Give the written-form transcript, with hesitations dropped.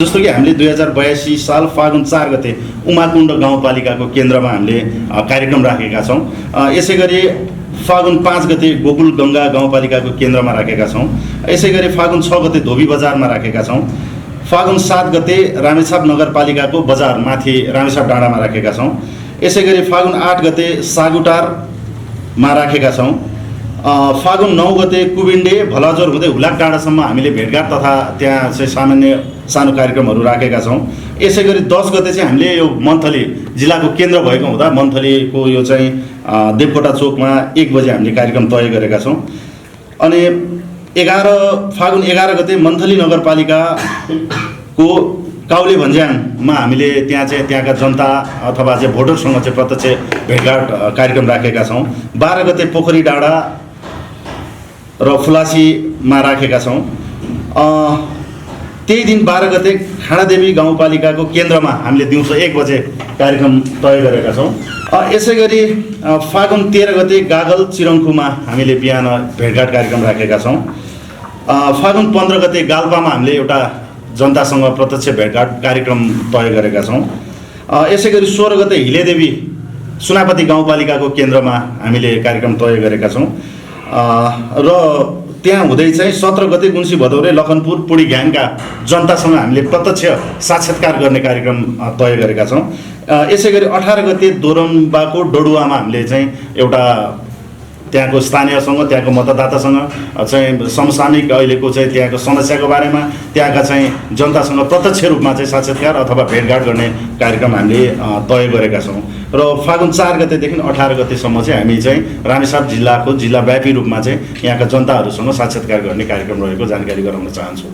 जस्तो कि हामीले 2082 साल फागुन 4 गते उमाकुण्ड गाउँपालिकाको केन्द्रमा हामीले कार्यक्रम राखेका छौँ। यसै गरी फागुन 5 गते गोकुल गङ्गा गाउँपालिकाको केन्द्रमा राखेका छौँ। यसै गरी फागुन 6 गते धोबी बजारमा राखेका छौँ। फागुन 7 गते रामेछाप नगरपालिकाको बजार माथि रामेछाप डाँडामा राखेका छौँ। यसै गरी फागुन 8 गते सागुटारमा राखेका छौँ। फागुन 9 गते कुबिन्डे भलाजोर हुँदै हुलाक डाँडासम्म हामीले भेटघाट तथा त्यहाँ चाहिँ सामान्य सानो कार्यक्रमहरू राखेका छौँ। यसै गरी 10 गते चाहिँ हामीले यो मन्थली जिल्लाको केन्द्र भएको हुँदा मन्थलीको यो चाहिँ देवकोटा चोकमा 1 बजे हामीले कार्यक्रम तय गरेका छौँ। अनि फागुन 11 गते मन्थली नगरपालिकाको काउले भन्ज्याङमा हामीले त्यहाँका जनता अथवा चाहिँ भोटरसँग चाहिँ प्रत्यक्ष भेटघाट कार्यक्रम राखेका छौँ। 12 गते पोखरी डाँडा र फुलासीमा राखेका छौँ। त्यही दिन 12 गते खाडादेवी गाउँपालिकाको केन्द्रमा हामीले दिउँसो 1 बजे कार्यक्रम तय गरेका छौँ। यसै गरी फागुन 13 गते गागल चिरङ्खुमा हामीले बिहान भेटघाट कार्यक्रम राखेका छौँ। फागुन 15 गते गाल्पामा हामीले एउटा जनतासँग प्रत्यक्ष भेटघाट कार्यक्रम तय गरेका छौँ। यसै गरी 16 गते हिलेदेवी सुनापति गाउँपालिकाको केन्द्रमा हामीले कार्यक्रम तय गरेका छौँ। र त्यहाँ हुँदै चाहिँ 17 गते गुन्सी भदौरे लखनपुर पुडीघ्याङका जनतासँग हामीले प्रत्यक्ष साक्षात्कार गर्ने कार्यक्रम तय गरेका छौँ। यसै गरी 18 गते दोरम्बाको डडुवामा हामीले चाहिँ एउटा त्यहाँको स्थानीयसँग त्यहाँको मतदातासँग चाहिँ समसामयिक अहिलेको चाहिँ त्यहाँको समस्याको बारेमा त्यहाँका चाहिँ जनतासँग प्रत्यक्ष रूपमा चाहिँ साक्षात्कार अथवा भेटघाट गर्ने कार्यक्रम हामीले तय गरेका छौँ। र फागुन 4 गतेदेखि 18 गतेसम्म चाहिँ हामी चाहिँ रामेछाप जिल्लाको जिल्लाव्यापी रूपमा चाहिँ यहाँका जनताहरूसँग साक्षात्कार गर्ने कार्यक्रम रहेको जानकारी गराउन चाहन्छु।